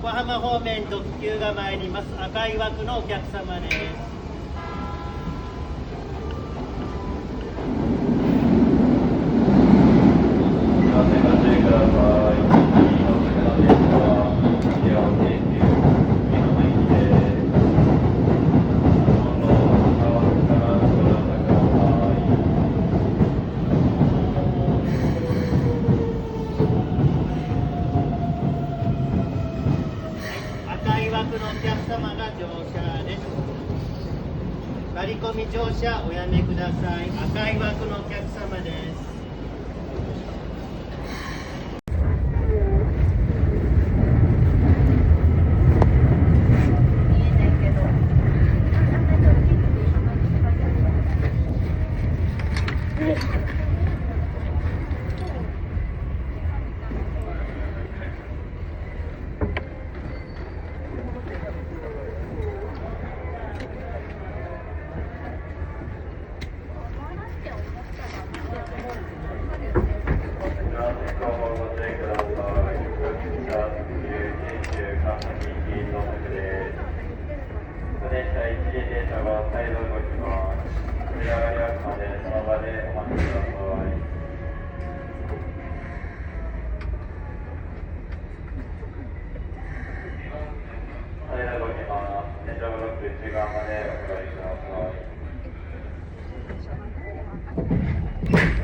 横浜方面特急が参ります。赤い枠のお客様です。赤い枠のお客様が乗車です。割り込み乗車おやめください。赤い枠のお客様です。電車一時停車後、再度動きます。繰り上がりますので、その場でお待ちください。再度動きます。天井ブロック内側までお下りください。